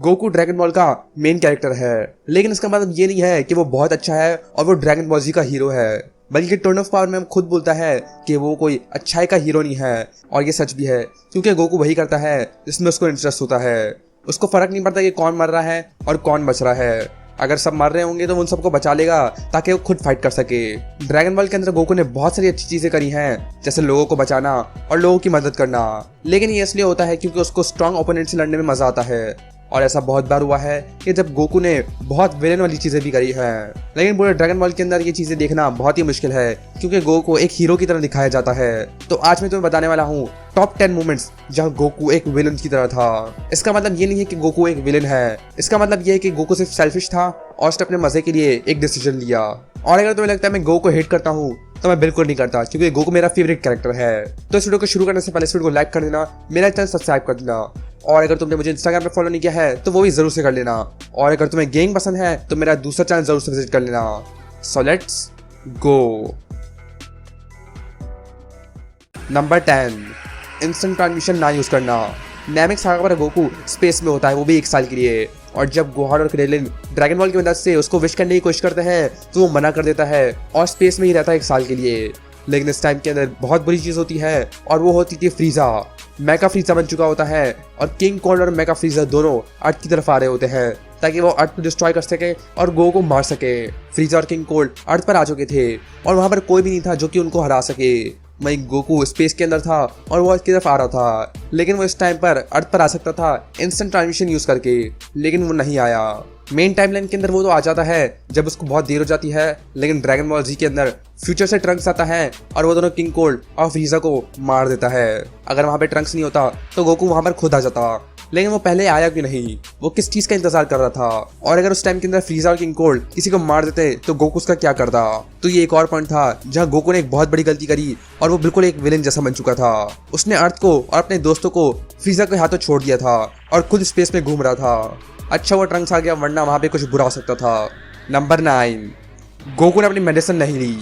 Goku dragon ball का main character है, लेकिन इसका मतलब ये नहीं है कि वो बहुत अच्छा है और वो ड्रैगन बॉल जी का हीरो है, बल्कि टर्न ऑफ पावर में खुद बोलता है कि वो कोई अच्छाई का हीरो नहीं है। और ये सच भी है, क्योंकि गोकू वही करता है जिसमें उसको इंटरेस्ट होता है। उसको फर्क नहीं पड़ता कि कौन मर रहा है और कौन बच रहा है। अगर सब मर रहे होंगे तो उन सबको बचा लेगा ताकि वो खुद फाइट कर सके। ड्रैगन बॉल के अंदर गोकू ने बहुत सारी अच्छी चीजें करी हैं, जैसे लोगों को बचाना और लोगों की मदद करना, लेकिन ये इसलिए होता है क्योंकि उसको स्ट्रॉन्ग ओपोनेंट से लड़ने में मजा आता है। और ऐसा बहुत बार हुआ है कि जब गोकू ने बहुत विलेन वाली चीजें भी करी हैं, लेकिन पूरे ड्रैगन बॉल के अंदर ये चीजें देखना बहुत ही मुश्किल है, क्योंकि गोकू को एक हीरो की तरह दिखाया जाता है। तो आज मैं तुम्हें बताने वाला हूँ टॉप 10 मोमेंट्स जहाँ गोकू एक विलन की तरह था। इसका मतलब ये नहीं है कि गोकू एक विलन है, इसका मतलब ये है कि गोकू सिर्फ सेल्फिश था और उसने अपने मजे के लिए एक डिसीजन लिया। और अगर तुम्हें लगता है मैं गोकू को हेट करता हूँ, तो मैं बिल्कुल नहीं करता, क्योंकि गोकू मेरा फेवरेट कैरेक्टर है। तो इस वीडियो को शुरू करने से पहले इस वीडियो को लाइक कर देना, मेरा चैनल सब्सक्राइब कर देना, और अगर तुमने मुझे इंस्टाग्राम पे फॉलो नहीं किया है तो वो भी जरूर से कर लेना। और अगर तुम्हें गेमिंग पसंद है तो मेरा दूसरा चैनल जरूर से विजिट कर लेना। So let's go. Number 10, instant transmission ना यूज करना। नामिक सागा पर गोकू स्पेस में होता है, वो भी 1 साल के लिए, और जब गोहान और क्रेलिन ड्रैगन बॉल की मदद से उसको विश करने की कोशिश करते हैं तो वो मना कर देता है और स्पेस में ही रहता है 1 साल के लिए। लेकिन इस टाइम के अंदर बहुत बुरी चीज होती है, और वो होती थी फ्रीजा। मेगा फ्रीजा बन चुका होता है और किंग कोल्ड और मेगा फ्रीजा दोनों अर्थ की तरफ आ रहे होते हैं ताकि वो अर्थ को डिस्ट्रॉय कर सके और गो को मार सके। फ्रीजा और किंग कोल्ड अर्थ पर आ चुके थे और वहां पर कोई भी नहीं था जो कि उनको हरा सके। वहीं गोकू स्पेस के अंदर था और वो अर्थ की तरफ आ रहा था, लेकिन वो इस टाइम पर अर्थ पर आ सकता था इंस्टेंट ट्रांसमिशन यूज करके, लेकिन वो नहीं आया। मेन टाइमलाइन के अंदर वो तो आ जाता है जब उसको बहुत देर हो जाती है, लेकिन ड्रैगन बॉल जी के अंदर फ्यूचर से ट्रंक्स आता है और वो दोनों किंग कोल्ड और फ्रीजा को मार देता है। अगर वहां पे ट्रंक्स नहीं होता तो गोकू वहां पर खुद आ जाता, लेकिन वो पहले आया क्यों नहीं? वो किस चीज का इंतजार कर रहा था? और अगर उस टाइम के अंदर फ्रीजा और किंग कोल्ड किसी को मार देते तो गोकू उसका क्या करता? तो ये एक और पॉइंट था जहाँ गोकू ने एक बहुत बड़ी गलती करी और वो बिल्कुल एक विलेन जैसा बन चुका था। उसने अर्थ को और अपने दोस्तों को फ्रीजा के हाथों छोड़ दिया था और खुद स्पेस में घूम रहा था। अच्छा वो ट्रंक्स आ गया, वरना वहां पे कुछ बुरा हो सकता था। नंबर 9, गोकू ने अपनी मेडिसिन नहीं ली।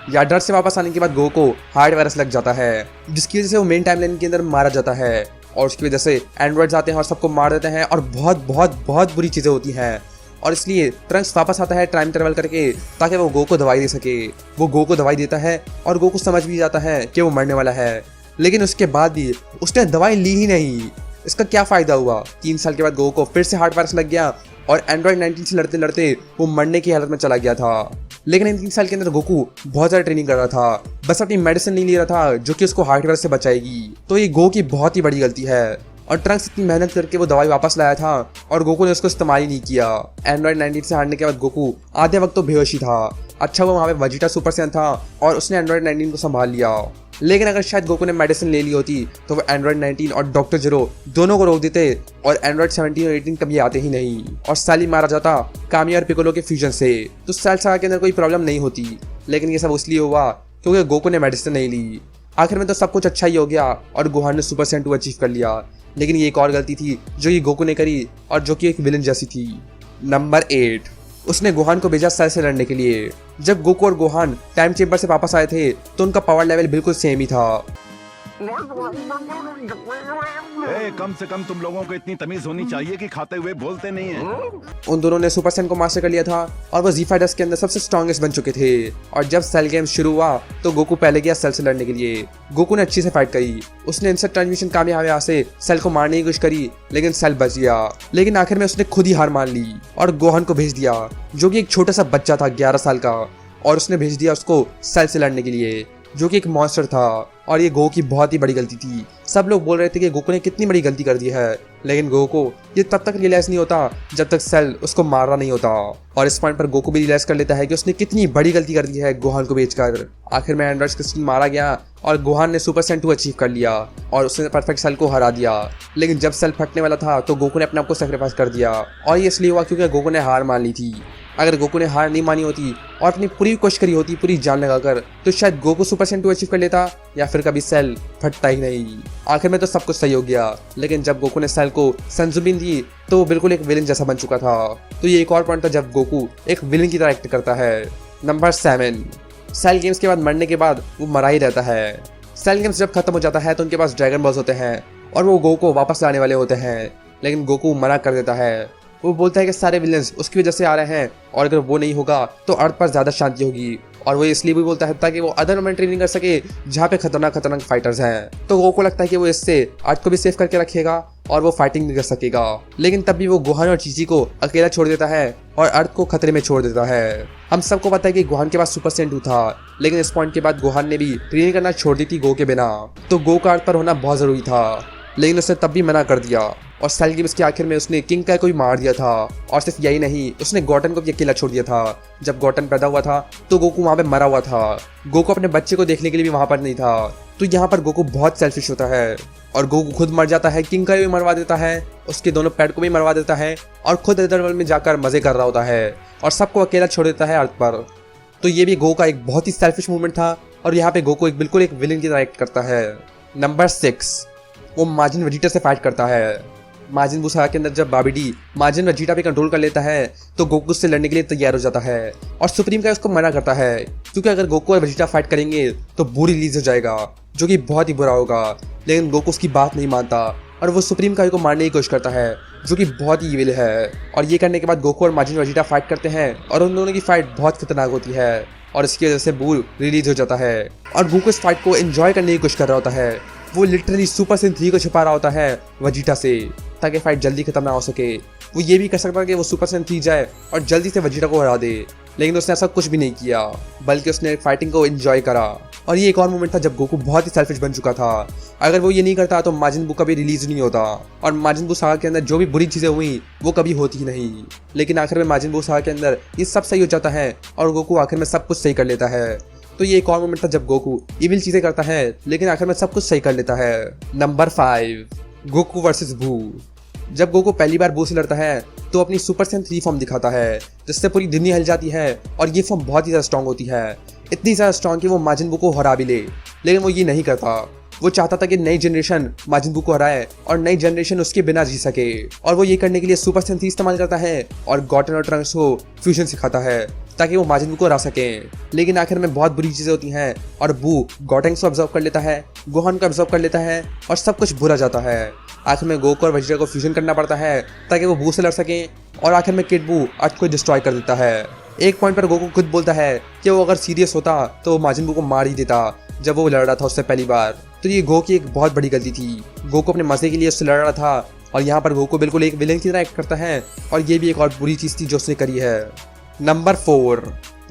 या डर से वापस आने के बाद गोकू को हार्ट वायरस लग जाता है, जिसकी वजह से वो मेन टाइमलाइन के अंदर मारा जाता है, और उसकी वजह से एंड्रॉइड्स आते हैं और सबको मार देते हैं और बहुत बहुत बहुत बुरी चीज़ें होती हैं। और इसलिए ट्रंक्स वापस आता है टाइम ट्रेवल करके ताकि वो गोकू को दवाई दे सके। वो गोकू को दवाई देता है और गोकू समझ भी जाता है कि वो मरने वाला है, लेकिन उसके बाद भी उसने दवाई ली ही नहीं। इसका क्या फायदा हुआ? 3 साल के बाद गोकू को फिर से हार्ट वायरस लग गया और एंड्रॉइड 19 से लड़ते लड़ते वो मरने की हालत में चला गया था। लेकिन इन 3 साल के अंदर गोकू बहुत ज़्यादा ट्रेनिंग कर रहा था, बस अपनी मेडिसिन नहीं ले रहा था जो कि उसको हार्ट वायरस से बचाएगी। तो ये गोकू की बहुत ही बड़ी गलती है, और ट्रंक्स इतनी मेहनत करके वो दवाई वापस लाया था और गोकू ने उसको इस्तेमाल ही नहीं किया। एंड्रॉइड 19 से हारने के बाद गोकू आधे वक्त तो बेहोश ही था। अच्छा वो वहाँ पे वेजिटा सुपर सैयन था और उसने एंड्रॉइड 19 को संभाल लिया, लेकिन अगर शायद गोकू ने मेडिसिन ले ली होती तो वो एंड्रॉइड 19 और डॉक्टर जीरो दोनों को रोक देते और एंड्रॉइड 17 और 18 कभी आते ही नहीं, और सेल ही मारा जाता कामी और पिकोलो के फ्यूजन से, तो सेल सागा के अंदर कोई प्रॉब्लम नहीं होती। लेकिन ये सब इसलिए हुआ क्योंकि गोकू ने मेडिसिन नहीं ली। आखिर में तो सब कुछ अच्छा ही हो गया और गोहान ने सुपर सैयन 2 अचीव कर लिया, लेकिन ये एक और गलती थी जो ये गोकू ने करी और जो कि एक विलन जैसी थी। नंबर 8, उसने गोहान को भेजा सेल से लड़ने के लिए। जब गोकू और गोहान टाइम चेंबर से वापस आए थे तो उनका पावर लेवल बिल्कुल सेम ही था। कम से कम तुम लोगों को इतनी तमीज होनी चाहिए कि खाते हुए बोलते नहीं हैं। उन दोनों ने सुपर सैयन को मास्टर कर लिया था और वो जी फाइटर्स के अंदर सबसे स्ट्रॉन्गेस्ट बन चुके थे। और जब सेल गेम शुरू हुआ तो गोकू पहले गया सेल से लड़ने के लिए। गोकू ने अच्छी से फाइट करी, उसने इंस्टेंट ट्रांसमिशन कामयाब से सेल को मारने की कोशिश करी, लेकिन सेल बच गया। लेकिन आखिर में उसने खुद ही हार मान ली और गोहान को भेज दिया, जो कि एक छोटा सा बच्चा था 11 साल का, और उसने भेज दिया उसको सेल से लड़ने के लिए, जो कि एक मॉन्स्टर था। और ये गोकू की बहुत ही बड़ी गलती थी। सब लोग बोल रहे थे कि गोकू ने कितनी बड़ी गलती कर दी है, लेकिन गोकू को ये तब तक रियलाइज नहीं होता जब तक सेल उसको मार रहा नहीं होता। और इस पॉइंट पर गोकू भी रियलाइज कर लेता है कि उसने कितनी बड़ी गलती कर दी है गोहान को बेचकर। आखिर में एंड्रॉइड क्रिस्टल मारा गया और गोहान ने सुपर सैयन 2 अचीव कर लिया और उसने परफेक्ट सेल को हरा दिया। लेकिन जब सेल फटने वाला था तो गोकू ने अपने आप को सेक्रीफाइस कर दिया, और ये इसलिए हुआ क्योंकि गोकू ने हार मान ली थी। अगर गोकू ने हार नहीं मानी होती और अपनी पूरी कोशिश करी होती पूरी जान लगाकर, तो शायद गोकू सुपर सैयन 2 अचीव कर लेता या फिर कभी सेल फटता ही नहीं। आखिर में तो सब कुछ सही हो गया, लेकिन जब गोकू ने सेल को संजुबिन दी तो वो बिल्कुल एक विलेन जैसा बन चुका था। तो ये एक और पॉइंट था जब गोकू एक विलेन की तरह एक्ट करता है। नंबर 7, सेल गेम्स के बाद मरने के बाद वो मरा ही रहता है। सेल गेम्स जब खत्म हो जाता है तो उनके पास ड्रैगन बॉल्स होते हैं और वो गोकू को वापस लाने वाले होते हैं, लेकिन गोकू मना कर देता है। वो बोलता है कि सारे विलेंस उसकी वजह से आ रहे हैं और अगर वो नहीं होगा तो अर्थ पर ज़्यादा शांति होगी, और वो इसलिए भी बोलता है ताकि वो अदर में ट्रेनिंग कर सके जहाँ पे खतरनाक फाइटर्स हैं। तो गोकू लगता है कि वो इससे अर्थ को भी सेफ करके रखेगा और वो फाइटिंग भी कर सकेगा। लेकिन तब भी वो गोहान और चीची को अकेला छोड़ देता है और अर्थ को खतरे में छोड़ देता है। हम सबको पता है कि गोहान के पास सुपर सेंट 2 था, लेकिन इस पॉइंट के बाद गोहान ने भी ट्रेनिंग करना छोड़ दी थी गो के बिना। तो गो का अर्थ पर होना बहुत जरूरी था, लेकिन उसने तब भी मना कर दिया। और सेल गेम्स के आखिर में उसने किंग का कोई मार दिया था, और सिर्फ यही नहीं, उसने गॉटन को भी अकेला छोड़ दिया था। जब गॉटन पैदा हुआ था तो गोकू वहाँ पे मरा हुआ था। गोकू अपने बच्चे को देखने के लिए भी वहाँ पर नहीं था। तो यहाँ पर गोकू बहुत सेल्फिश होता है और गोकू खुद मर जाता है, किंग का भी मरवा देता है, उसके दोनों पेट को भी मरवा देता है और खुद अदरवर्ल्ड में जाकर मजे कर रहा होता है और सबको अकेला छोड़ देता है अर्थ पर। तो ये भी गो का एक बहुत ही सेल्फिश मूवमेंट था और यहाँ पे गोकू बिल्कुल एक विलेन की तरह एक्ट करता है। नंबर 6, वो माजिन वेजिटा से फाइट करता है। माजिन बू सागा के अंदर जब बाबिडी माजिन वेजिटा पे कंट्रोल कर लेता है तो गोकू से लड़ने के लिए तैयार हो जाता है और सुप्रीम का उसको मना करता है, क्योंकि अगर गोकू और वेजिटा फाइट करेंगे तो बू रिलीज हो जाएगा, जो कि बहुत ही बुरा होगा। लेकिन गोकू उसकी बात नहीं मानता और वो सुप्रीम का को मारने की कोशिश करता है, जो कि बहुत ही इविल है। और ये करने के बाद गोकू और माजिन वेजिटा फाइट करते हैं और उन दोनों की फाइट बहुत खतरनाक होती है और इसकी वजह से बू रिलीज हो जाता है और गोकू इस फाइट को एंजॉय करने की कोशिश कर रहा होता है। वो लिटरली सुपर सेन 3 को छुपा रहा होता है वेजिटा से, ताकि फाइट जल्दी खत्म ना हो सके। वो ये भी कर सकता है कि वो सुपर सेन 3 जाए और जल्दी से वेजिटा को हरा दे, लेकिन उसने ऐसा कुछ भी नहीं किया, बल्कि उसने फाइटिंग को एंजॉय करा। और ये एक और मोमेंट था जब गोकू बहुत ही सेल्फिश बन चुका था। अगर वो ये नहीं करता तो माजिन बू कभी रिलीज नहीं होता और माजिन बू सागा के अंदर जो भी बुरी चीज़ें हुई वो कभी होती ही नहीं। लेकिन आखिर में माजिन बू सागा के अंदर ये सब सही हो जाता है और गोकू आखिर में सब कुछ सही कर लेता है। तो ये एक और मोमेंट था जब गोकू इविल चीजें करता है लेकिन आखिर में सब कुछ सही कर लेता है। नंबर 5, गोकू वर्सेस बू। जब गोकू पहली बार बू से लड़ता है तो अपनी सुपर सेन 3 फॉर्म दिखाता है, जिससे पूरी दुनिया हिल जाती है और ये फॉर्म बहुत ही ज़्यादा स्ट्रॉन्ग होती है, इतनी ज़्यादा स्ट्रॉन्ग कि वो माजिन बू को हरा भी ले। लेकिन वो ये नहीं करता। वो चाहता था कि नई जनरेशन माजिन बू को हराए और नई जनरेशन उसके बिना जी सके, और वो ये करने के लिए सुपर सेन 3 इस्तेमाल करता है और गॉटन और ट्रंक्स को फ्यूजन सिखाता है ताकि वो माजिन बू को हरा सके। लेकिन आखिर में बहुत बुरी चीज़ें होती हैं और बू गॉटन को ऑब्जर्व कर लेता है, गोहान को ऑब्जर्व कर लेता है और सब कुछ बुरा जाता है। आखिर में गोकू और वेजिटा को फ्यूजन करना पड़ता है ताकि वो बू से लड़ सकें, और आखिर में किड बू अर्थ को डिस्ट्रॉय कर देता है। एक पॉइंट पर गोकू खुद बोलता है कि वो अगर सीरियस होता तो वो माजिन बू को मार ही देता जब वो लड़ रहा था उससे पहली बार। तो ये गो की एक बहुत बड़ी गलती थी। गोकू अपने मजे के लिए उससे लड़ रहा था और यहाँ पर गोकू बिल्कुल एक विलेन की तरह एक्ट करता है, और ये भी एक और बुरी चीज़ थी जो उसने करी है। नंबर 4,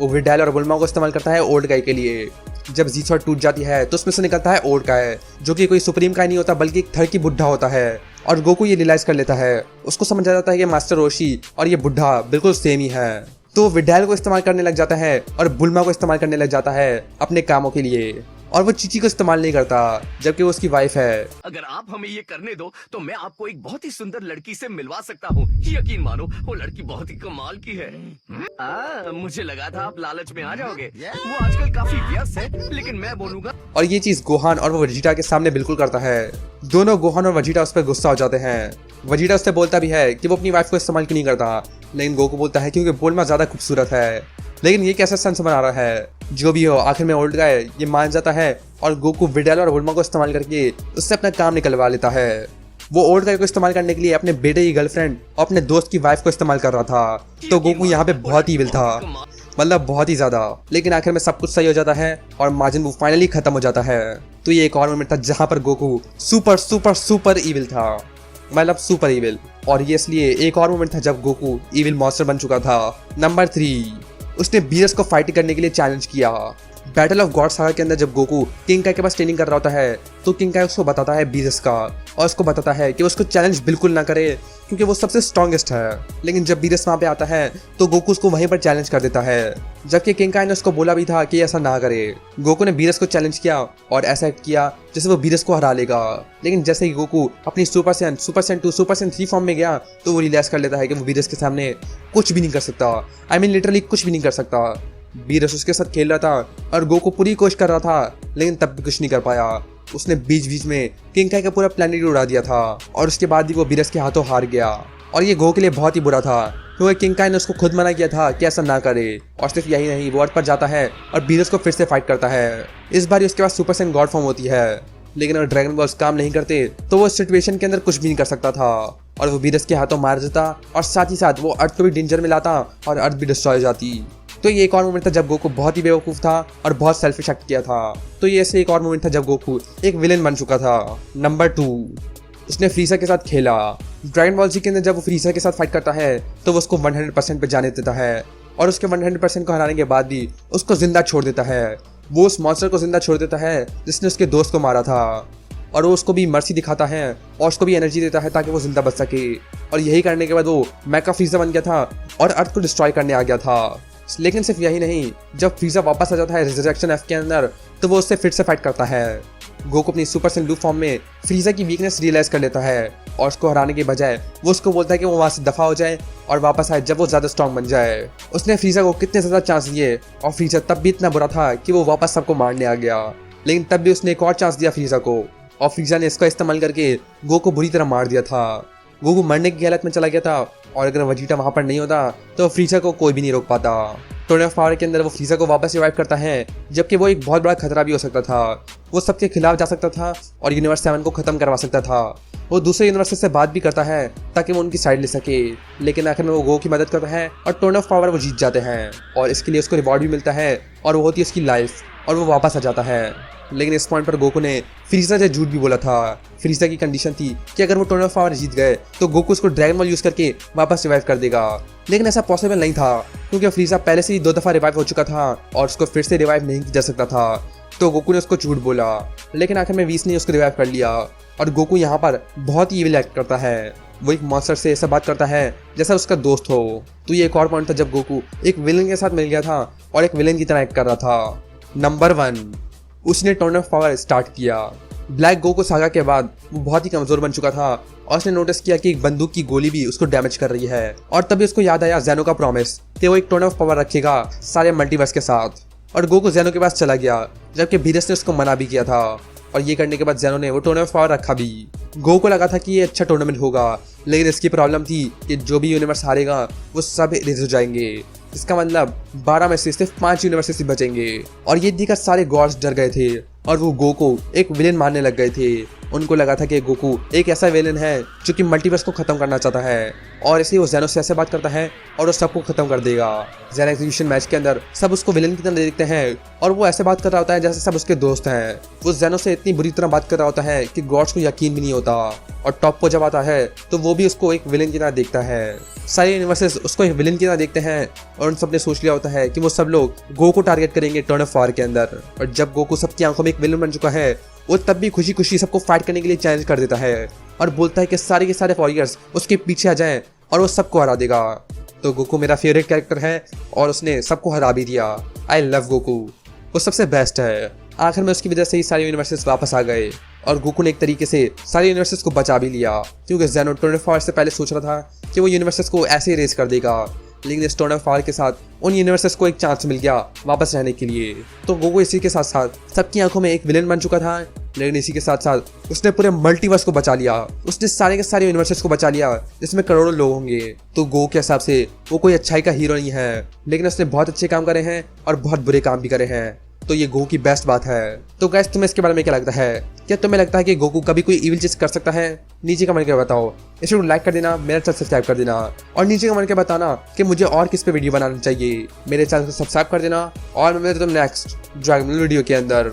वो विडाल और बुल्मा को इस्तेमाल करता है ओल्ड गाय के लिए। जब जी शॉट टूट जाती है तो उसमें से निकलता है ओल्ड गाय, जो कि कोई सुप्रीम गाय नहीं होता बल्कि एक थर की बुढ़ा होता है। और गोकू ये रियलाइज कर लेता है, उसको समझ आ जाता है कि मास्टर रोशी और ये बुढ़ा बिल्कुल सेम ही है। तो विडाल को इस्तेमाल करने लग जाता है और बुल्मा को इस्तेमाल करने लग जाता है अपने कामों के लिए, और वो चीची को इस्तेमाल नहीं करता जबकि वो उसकी वाइफ है। अगर आप हमें ये करने दो तो मैं आपको एक बहुत ही सुंदर लड़की से मिलवा सकता हूँ। यकीन मानो वो लड़की बहुत ही कमाल की है। मुझे लगा था आप लालच में आ जाओगे। वो आजकल काफी व्यस्त है, लेकिन मैं बोलूंगा। और ये चीज गोहान और वो वेजिटा के सामने बिल्कुल करता है। दोनों गोहान और वेजिटा उस पर गुस्सा हो जाते हैं। वेजिटा उससे बोलता भी है कि वो अपनी वाइफ को इस्तेमाल क्यों नहीं करता, लेकिन गोकू बोलता है क्योंकि बुल्मा ज्यादा खूबसूरत है। लेकिन ये कैसा सेंस बना रहा है। जो भी हो, आखिर में ओल्ड गाय ये मान जाता है और गोकू विडाल और बुल्मा को इस्तेमाल करके उससे अपना काम निकलवा लेता है। वो ओल्ड गाय को इस्तेमाल करने के लिए अपने बेटे की गर्लफ्रेंड और अपने दोस्त की वाइफ को इस्तेमाल कर रहा था। तो गोकू यहाँ पे बहुत ही इविल था, मतलब बहुत ही ज्यादा। लेकिन आखिर में सब कुछ सही हो जाता है और माजिन बू फाइनली खत्म हो जाता है। तो ये एक और मोमेंट था जहाँ पर Goku super super super evil था, मतलब सुपर इविल। और ये इसलिए एक और मोमेंट था जब गोकू इविल मॉन्स्टर बन चुका था। नंबर 3, उसने बीरस को फाइट करने के लिए चैलेंज किया। बैटल ऑफ गॉड सागा के अंदर जब गोकू किंग काय के पास ट्रेनिंग कर रहा होता है तो किंग काय उसको बताता है बीरस का, और उसको बताता है कि उसको चैलेंज बिल्कुल ना करे क्योंकि वो सबसे स्ट्रॉन्गेस्ट है। लेकिन जब बीरस वहाँ पे आता है तो गोकू उसको वहीं पर चैलेंज कर देता है, जबकि किंग काय ने उसको बोला भी था कि ऐसा ना करे। गोकू ने बीरस को चैलेंज किया और ऐसा एक्ट किया जैसे वो बीरस को हरा लेगा। लेकिन जैसे ही गोकू अपनी super Sen 2, super Sen 3 form में गया तो वो रियलाइज कर लेता है कि वो बीरस के सामने कुछ भी नहीं कर सकता। आई मीन लिटरली कुछ भी नहीं कर सकता। बीरस उसके साथ खेल रहा था और गोकू पूरी कोशिश कर रहा था, लेकिन तब भी कुछ नहीं कर पाया। उसने बीच बीच में किंग काय का पूरा प्लेनेट उड़ा दिया था और उसके बाद ही वो बीरस के हाथों हार गया। और ये गो के लिए बहुत ही बुरा था क्योंकि किंग काय ने उसको खुद मना किया था कि ऐसा ना करे। और सिर्फ यही नहीं, वो अर्थ पर जाता है और बीरस को फिर से फाइट करता है। इस बार उसके पास सुपर सेन गॉड फॉर्म होती है, लेकिन अगर ड्रैगन बॉल्स काम नहीं करते तो वो इस सिचुएशन के अंदर कुछ भी नहीं कर सकता था। और वो वीरस के हाथों मार जाता और साथ ही साथ वो अर्थ को भी डेंजर में लाता और अर्थ भी डिस्ट्रॉय हो जाती। तो ये एक और मोमेंट था जब गोकू बहुत ही बेवकूफ़ था और बहुत सेल्फिश एक्ट किया था। तो ये ऐसे एक और मोमेंट था जब गोकू एक विलेन बन चुका था। नंबर 2, उसने फ्रीज़र के साथ खेला। ड्रैगन बॉल जी के अंदर जब वो फ्रीज़र के साथ फाइट करता है तो वो उसको 100% पे जाने देता है और उसके 100% को हराने के बाद भी उसको जिंदा छोड़ देता है। वो उस मॉन्स्टर को जिंदा छोड़ देता है जिसने उसके दोस्त को मारा था और वो उसको भी मर्सी दिखाता है और उसको भी एनर्जी देता है ताकि वो जिंदा बच सके। और यही करने के बाद वो मेका फ्रीज़र बन गया था और अर्थ को डिस्ट्रॉय करने आ गया था। लेकिन सिर्फ यही नहीं, जब फ्रीज़र वापस आ जाता है रिजरेक्शन एफ के अंदर तो वो उससे फिर से फाइट करता है। गोकू अपनी सुपर सेन ब्लू फॉर्म में फ्रीज़र की वीकनेस रियलाइज कर लेता है और उसको हराने के बजाय वो उसको बोलता है कि वो वहाँ से दफा हो जाए और वापस आए जब वो ज़्यादा स्ट्रॉन्ग बन जाए। उसने फ्रीज़र को कितने ज़्यादा चांस दिए और फ्रीज़र तब भी इतना बुरा था कि वो वापस सबको मारने आ गया, लेकिन तब भी उसने एक और चांस दिया फ्रीज़र को और फ्रीज़र ने इसका इस्तेमाल करके गोकू को बुरी तरह मार दिया था। गोकू मरने की हालत में चला गया था और अगर वजीटा वहाँ पर नहीं होता तो फ्रीज़र को कोई भी नहीं रोक पाता। टोर्नेडो ऑफ पावर के अंदर वो फ्रीज़र को वापस रिवाइव करता है जबकि वो एक बहुत बड़ा खतरा भी हो सकता था। वो सबके खिलाफ जा सकता था और यूनिवर्स 7 को ख़त्म करवा सकता था। वो दूसरे यूनिवर्स से बात भी करता है ताकि वो उनकी साइड ले सके, लेकिन आखिर में वो गोकू की मदद करता है और टोर्नेडो ऑफ पावर वो जीत जाते हैं और इसके लिए उसको रिवॉर्ड भी मिलता है और वो होती है उसकी लाइफ और वो वापस आ जाता है। लेकिन इस पॉइंट पर गोकू ने फ्रीज़र से झूठ भी बोला था। फ्रीज़र की कंडीशन थी कि अगर वो टोर्नेडो ऑफ पावर जीत गए तो गोकू उसको ड्रैगन बॉल यूज़ करके वापस रिवाइव कर देगा, लेकिन ऐसा पॉसिबल नहीं था क्योंकि फ्रीज़र पहले से ही 2 दफ़ा रिवाइव हो चुका था और उसको फिर से रिवाइव नहीं किया जा सकता था। तो गोकू ने उसको झूठ बोला, लेकिन आखिर में वीस ने उसको रिवाइव कर लिया और गोकू यहाँ पर बहुत ही इविल एक्ट करता है। वो एक मॉन्स्टर से ऐसा बात करता है जैसा उसका दोस्त हो। तो ये एक और पॉइंट था जब गोकू एक विलेन के साथ मिल गया था और एक विलेन की तरह एक्ट कर रहा था। नंबर 1, उसने टोर्नेडो ऑफ पावर स्टार्ट किया। ब्लैक गोकू सागा के बाद वो बहुत ही कमज़ोर बन चुका था और उसने नोटिस किया कि एक बंदूक की गोली भी उसको डैमेज कर रही है और तभी उसको याद आया ज़ेनो का प्रॉमिस कि वो एक टोर्नेडो ऑफ पावर रखेगा सारे मल्टीवर्स के साथ। और गोकू ज़ेनो के पास चला गया जबकि वीरस ने उसको मना भी किया था और ये करने के बाद ज़ेनो ने वो टोर्नेडो ऑफ पावर रखा भी। गोकू को लगा था कि ये अच्छा टूर्नामेंट होगा, लेकिन इसकी प्रॉब्लम थी कि जो भी यूनिवर्स हारेगा वो सब इरेज हो जाएंगे। इसका मतलब 12 में से सिर्फ 5 यूनिवर्सेस ही बचेंगे और ये देखकर सारे गॉड्स डर गए थे और वो गोकू एक विलेन मानने लग गए थे। उनको लगा था कि गोकू एक ऐसा विलेन है जो कि मल्टीवर्स को ख़त्म करना चाहता है और इसलिए वो ज़ेनो से ऐसे बात करता है और वो सबको ख़त्म कर देगा। ज़ेनो एग्जीक्यूशन मैच के अंदर सब उसको विलेन की तरह देखते हैं और वो ऐसे बात कर रहा होता है जैसे सब उसके दोस्त हैं। वो ज़ेनो से इतनी बुरी तरह बात कर रहा होता है कि गॉड्स को यकीन भी नहीं होता और टॉप को जब आता है तो वो भी उसको एक विलेन की तरह देखता है। सारे यूनिवर्सेस उसको एक विलेन की तरह देखते हैं और उन सब ने सोच लिया होता है कि वो सब लोग गोकू को टारगेट करेंगे टोर्नेडो ऑफ पावर के अंदर। और जब गोकू सबकी आंखों में एक विलेन बन चुका है वो तब भी खुशी खुशी सबको फाइट करने के लिए चैलेंज कर देता है और बोलता है कि सारे के सारे वॉरियर्स उसके पीछे आ जाएं और वो सबको हरा देगा। तो गोकू मेरा फेवरेट कैरेक्टर है और उसने सबको हरा भी दिया। आई लव गोकू, वो सबसे बेस्ट है। आखिर में उसकी वजह से ही सारे यूनिवर्सेस वापस आ गए और गोकू ने एक तरीके से सारे यूनिवर्सेस को बचा भी लिया क्योंकि ज़ेनो टोर्नेडो ऑफ पावर से पहले सोच रहा था कि वो यूनिवर्सेस को ऐसे ही रेस कर देगा, लेकिन इस टोर्नेडो ऑफ पावर के साथ उन यूनिवर्सेस को एक चांस मिल गया वापस रहने के लिए। तो गोकू इसी के साथ साथ सबकी आंखों में एक विलेन बन चुका था, लेकिन इसी के साथ साथ उसने पूरे मल्टीवर्स को बचा लिया। उसने सारे के सारे यूनिवर्सेस को बचा लिया जिसमें करोड़ों लोग होंगे। तो गोकू के हिसाब से वो कोई अच्छाई का हीरो नहीं है, लेकिन उसने बहुत अच्छे काम करे हैं और बहुत बुरे काम भी करे हैं। तो ये गोकू की बेस्ट बात है। तो गाइस तुम्हें इसके बारे में क्या लगता है? क्या तुम्हें लगता है कि गोकू कभी कोई इविल चीज कर सकता है? नीचे कमेंट करके बताओ। इस वीडियो को लाइक कर देना, मेरा चैनल सब्सक्राइब कर देना और नीचे कमेंट करके बताना कि मुझे और किस पे वीडियो बनाना चाहिए। मेरे चैनल को सब्सक्राइब कर देना और मैं मिलता हूं नेक्स्ट ड्रैगन वीडियो के अंदर।